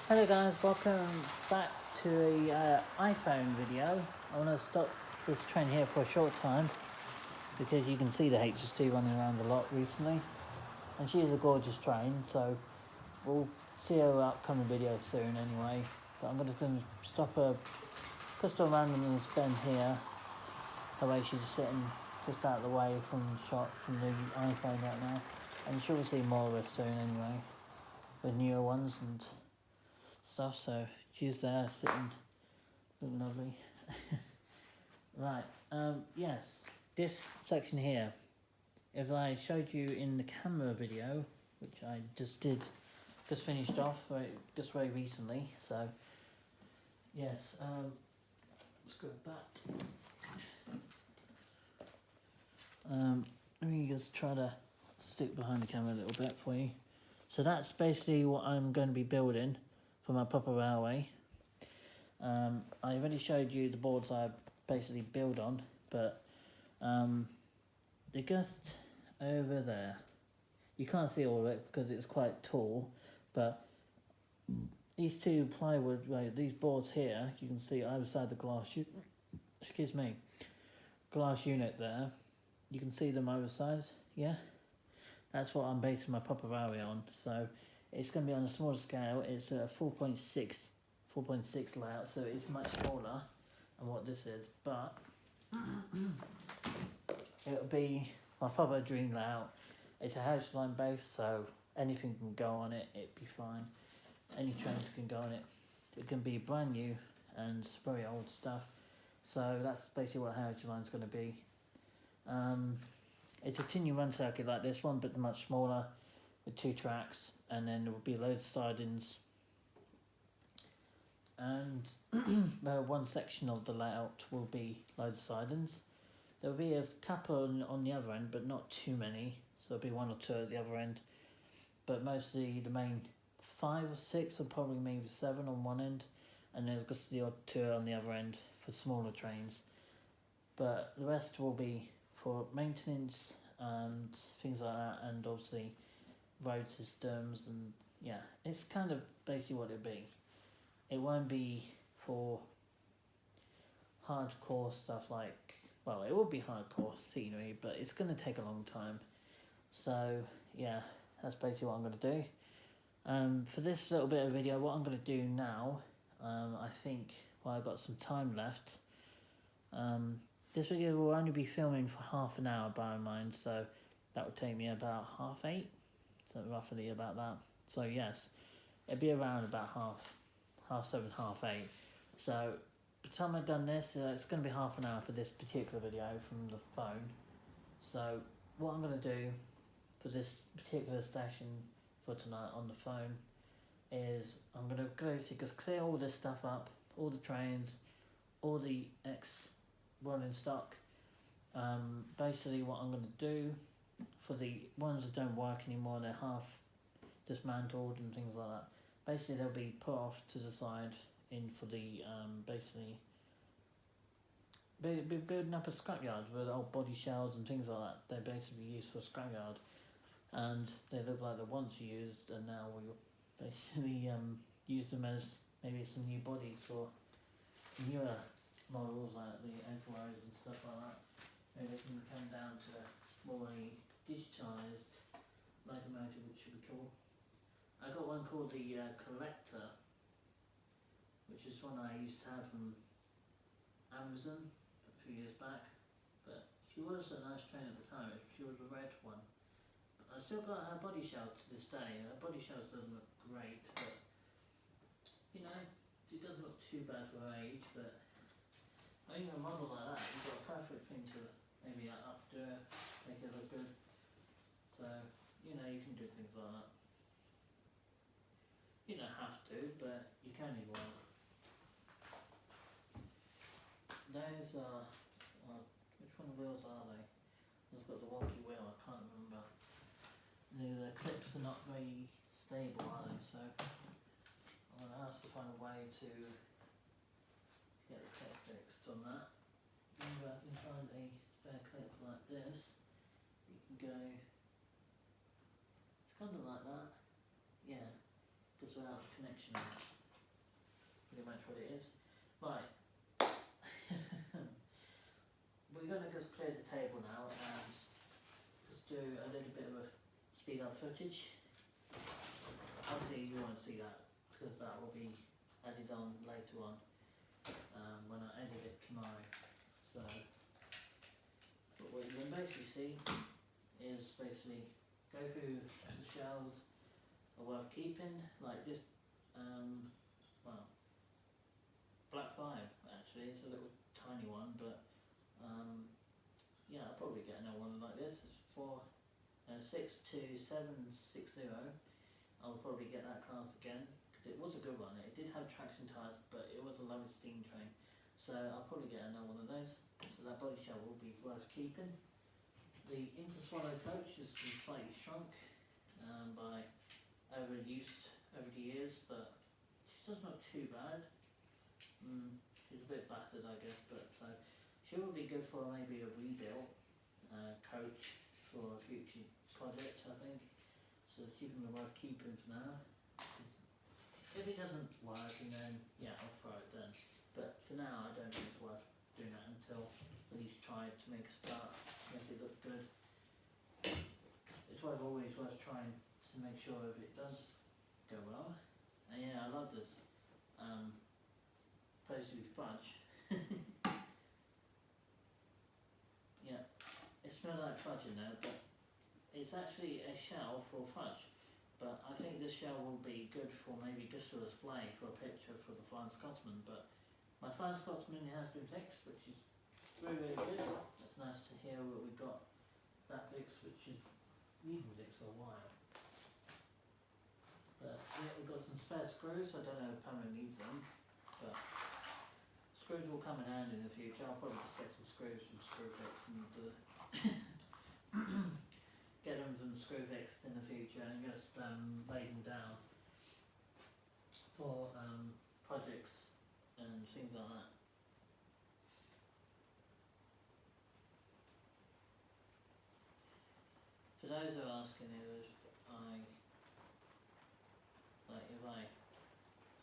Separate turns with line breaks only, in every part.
Hello guys, welcome back to a iPhone video. I want to stop this train here for a short time because you can see the HS2 running around a lot recently, and she is a gorgeous train, so we'll see her upcoming video soon anyway. But I'm going to stop her just a random spin here, that way she's sitting just out of the way from the shot from the iPhone right now, and you should see more of her soon anyway, with newer ones and stuff. So she's there sitting, looking lovely. Right, yes, this section here, if I showed you in the camera video, which I just finished off just very recently, so yes, let's go back. Let me just try to stick behind the camera a little bit for you. So that's basically what I'm going to be building for my proper railway. I already showed you the boards I basically build on, but they're just over there. You can't see all of it because it's quite tall, but these two plywood, these boards here, you can see either side the glass glass unit there. You can see them either side, yeah? That's what I'm basing my proper railway on. So it's going to be on a smaller scale. It's a 4.6 layout, so it's much smaller than what this is, but it'll be my proper dream layout. It's a house line base, so anything can go on it, it'd be fine. Any trains can go on it. It can be brand new and very old stuff. So that's basically what Heritage Line's going to be. It's a continue run circuit like this one, but much smaller, with 2 tracks, and then there will be loads of sidings. And one section of the layout will be loads of sidings. There will be a couple on the other end, but not too many. So there'll be 1 or 2 at the other end. But mostly the main 5 or 6, or probably maybe 7 on one end, and there's just the odd 2 on the other end for smaller trains. But the rest will be for maintenance and things like that, and obviously road systems, and yeah, it's kind of basically what it'll be. It won't be for hardcore stuff like, well, it will be hardcore scenery, but it's going to take a long time. So yeah, that's basically what I'm going to do. For this little bit of video, what I'm going to do now, I think, well, I've got some time left. This video will only be filming for half an hour, bear in mind, so that would take me about 8:30, so roughly about that. So yes, it'll be around about half 7, 8:30. So by the time I've done this, it's going to be half an hour for this particular video from the phone. So what I'm going to do for this particular session for tonight on the phone is I'm going to basically just clear all this stuff up, all the trains, all the running stock. Basically what I'm going to do for the ones that don't work anymore, they're half dismantled and things like that, basically they'll be put off to the side in for the basically building up a scrapyard with old body shells and things like that. They're basically used for scrapyard, and they look like they're once used, and now we'll basically use them as maybe some new bodies for newer models like the Enterprise and stuff like that. Maybe they can come down to more a digitised locomotive, which should be cool. I got one called the Collector, which is one I used to have from Amazon a few years back, but she was a nice train at the time. She was a red one. But I still got her body shell to this day. Her body shells doesn't look great, but you know, it doesn't look too bad for her age. But even a model like that, you've got a perfect thing to maybe updo it, make it look good. So, you know, you can do things like that. You don't have to, but you can if you want. Those are, which one of the wheels are they? It's got the wonky wheel, I can't remember. The clips are not very stable, are they? So I'm going to ask to find a way to get the clip fixed on that. Maybe I can find a spare clip like this. You can go, it's kind of like that, yeah, just without the connection on it. pretty much what it is. Right. We're going to just clear the table now and just do a little bit of a speed up footage. Obviously you won't see that because that will be added on later on when I edit it tomorrow. So, but what you can basically see is basically go through the shells are worth keeping, like this, well, Black 5 actually, it's a little tiny one, but yeah, I'll probably get another one like this. It's for 62760. I'll probably get that class again because it was a good one. It did have traction tyres, but it was a low steam train, so I'll probably get another one of those. So that body shell will be worth keeping. The Interswallow coach has been slightly shrunk by overuse over the years, but she's not too bad. She's a bit battered, I guess, but so she will be good for maybe a rebuilt coach for future projects, I think. So she can be worth keeping for now. If it doesn't work, and then yeah, I'll throw it then. But for now, I don't think it's worth doing that until at least try to make a start, make it look good. It's always worth trying to make sure if it does go well. And yeah, I love this pastry fudge. Yeah, it smells like fudge in there, but it's actually a shell for fudge. But I think this shell will be good for maybe just for display, for a picture for the Flying Scotsman. But my Flying Scotsman has been fixed, which is really, really good. It's nice to hear that we got that fixed, which is needing fixed for a while. But yeah, we've got some spare screws. I don't know if Pamela needs them, but screws will come in handy in the future. I'll probably just get some screws from Screwfix and get them from Screwfix in the future and just lay them down for projects and things like that. For those who are asking if I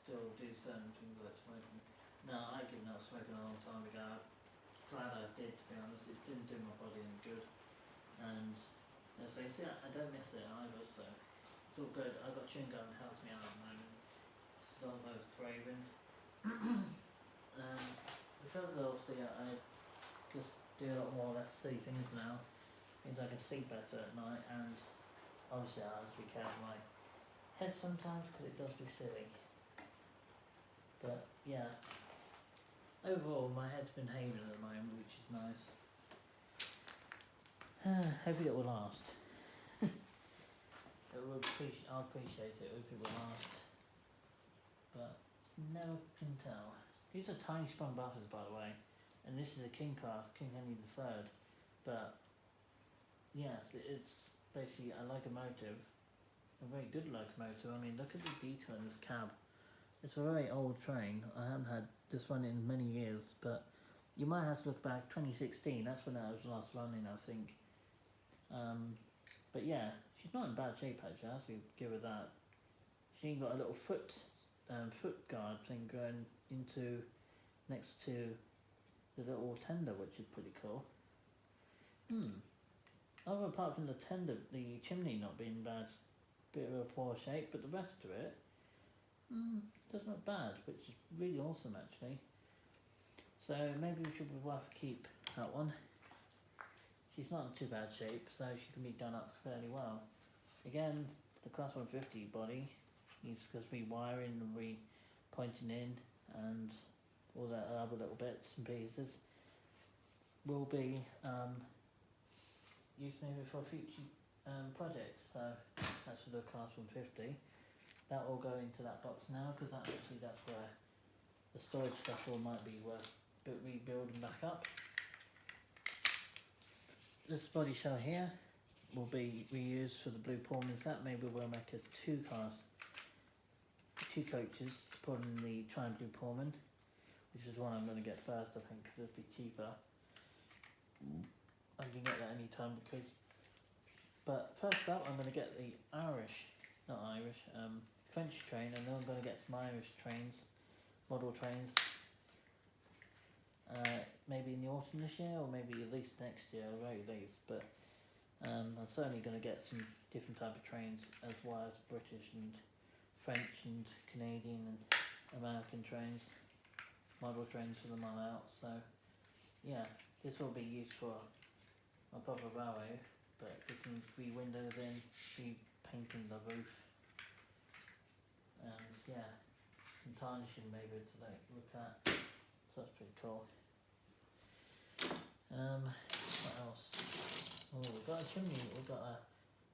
still do certain things like smoking, no, I given up smoking a long time ago. Glad I did, to be honest. It didn't do my body any good, and let's face it, I don't miss it either, so it's all good. I've got chewing gum that helps me out at the moment. It's not those cravings. Because obviously I just do a lot more less see things now, means I can see better at night, and obviously I have to be careful of my head sometimes because it does be silly. But yeah, overall my head's been behaving at the moment, which is nice. Hopefully it will last. I'll appreciate it if it will last. But no can tell. These are tiny sprung buffers, by the way, and this is a King class, King Henry III. But yes, it's basically a locomotive, a very good locomotive. I mean, look at the detail in this cab. It's a very old train. I haven't had this one in many years, but you might have to look back 2016. That's when that was last running, I think. But yeah, she's not in bad shape actually. I have to give her that. She got a little foot guard thing going into next to the little tender, which is pretty cool. Other apart from the tender, the chimney not being bad, bit of a poor shape, but the rest of it, that's not bad, which is really awesome actually. So maybe we should be worth a keep that one. She's not in too bad shape, so she can be done up fairly well. Again, the Class 150 body needs just rewiring and re-pointing in, and all that other little bits and pieces will be used maybe for future projects. So that's for the Class 150. That will go into that box now, because that's where the storage stuff might be worth rebuilding back up. This body shell here will be reused for the blue Pullman set. Maybe we'll make a two coaches to put in the Triumph Blue Pullman, which is one I'm going to get first, I think, because it'll be cheaper. I can get that anytime but first up I'm going to get the French train, and then I'm going to get some Irish trains model trains. Maybe in the autumn this year, or maybe at least next year, at very least. But I'm certainly going to get some different type of trains, as well as British and French and Canadian and American trains, model trains for them all out. So yeah, this will be used for a proper railway, but there's some free windows in, repainting the roof, and yeah, some tarnishing maybe to like look at. So that's pretty cool. What else? Oh, we've got a chimney. We've got a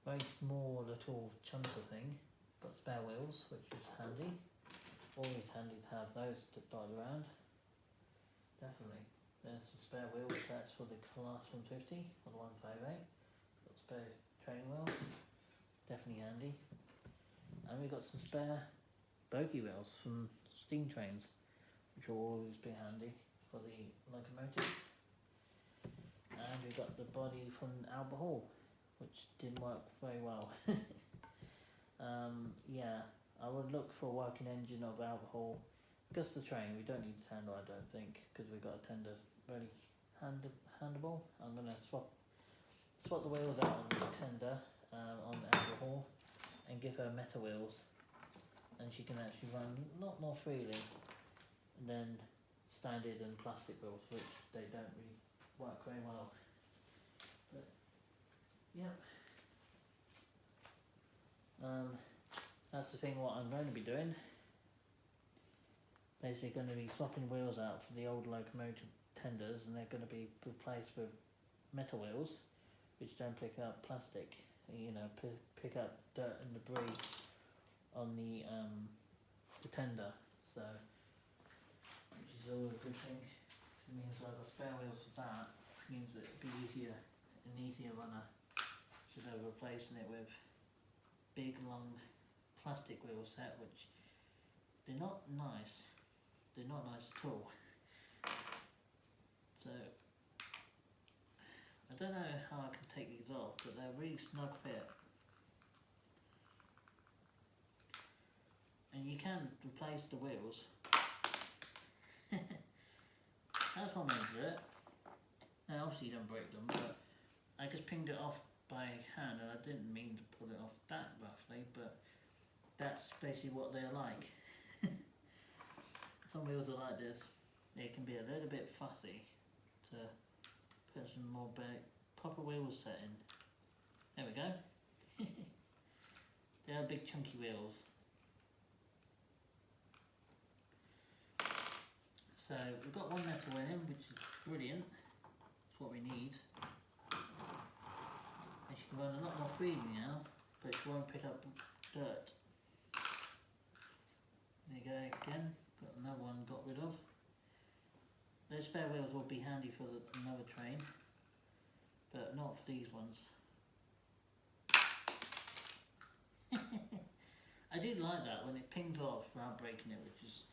very small little chunter thing. Got spare wheels, which is handy. Always handy to have those to dot around. Definitely. There's some spare wheels. That's for the class 150 or the 158. Got spare train wheels. Definitely handy. And we've got some spare bogie wheels from steam trains, which will always be handy for the locomotives. And we've got the body from Albert Hall, which didn't work very well. Yeah, I would look for a working engine of Albert Hall. Just the train, we don't need the tender, I don't think, because we've got a tender ready handable. I'm going to swap the wheels out on the tender on Albert Hall and give her metal wheels, and she can actually run a lot more freely than standard and plastic wheels, which they don't really work very well. But yeah, that's the thing. What I'm going to be doing, basically, going to be swapping wheels out for the old locomotive tenders, and they're going to be replaced with metal wheels, which don't pick up plastic. You know, pick up dirt and debris on the tender. So, which is always a good thing. It means I've got spare wheels for that. It means that it'd be an easier runner. Instead of replacing it with big long plastic wheel set, which they're not nice. They're not nice at all. So I don't know how I can take these off, but they're really snug fit. And you can replace the wheels. That's one way to do it. Now obviously you don't break them, but I just pinged it off by hand, and I didn't mean to pull it off that roughly, but that's basically what they're like. Some wheels are like this. They can be a little bit fussy to put some more proper wheels set in. There we go. They are big chunky wheels. So we've got one metal in, which is brilliant. That's what we need. And she can run a lot more freely now, but she won't pick up dirt. There you go again. Got another one got rid of. Those spare wheels will be handy for another train, but not for these ones. I did like that when it pings off without breaking it, which is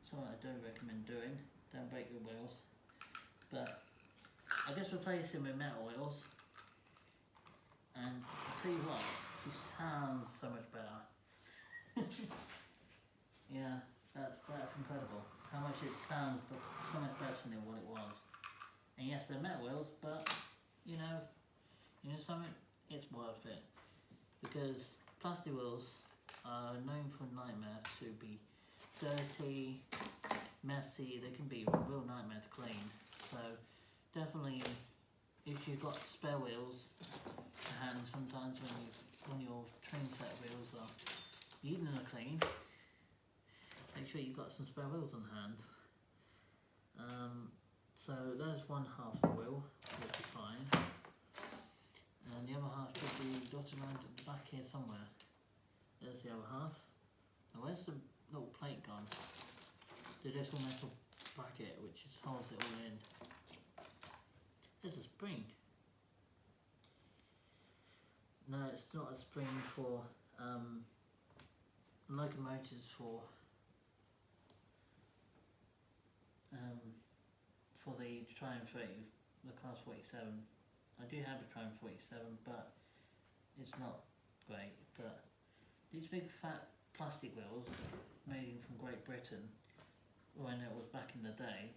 something I don't recommend doing. Don't break your wheels. But I guess replace them with metal wheels, and I'll tell you what, it sounds so much better. Yeah, that's incredible. How much it sounds so much better than what it was. And yes, they're metal wheels, but you know something, it's worth it, because plastic wheels are known for a nightmare to be dirty, messy. They can be a real nightmare to clean. So definitely, if you've got spare wheels to hand, sometimes when your train set wheels are needing a clean, make sure you've got some spare wheels on hand. So there's one half the wheel, which is fine, and the other half should be dotted around at the back here somewhere. There's the other half. Now where's the little plate gone? The little metal bracket which just holds it all in. There's a spring. No, it's not a spring for locomotives for the Triumph 3, the Class 47. I do have a Triumph 47, but it's not great. But these big fat plastic wheels made from Great Britain, in the day,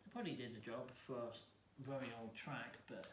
they probably did the job for a very old track, but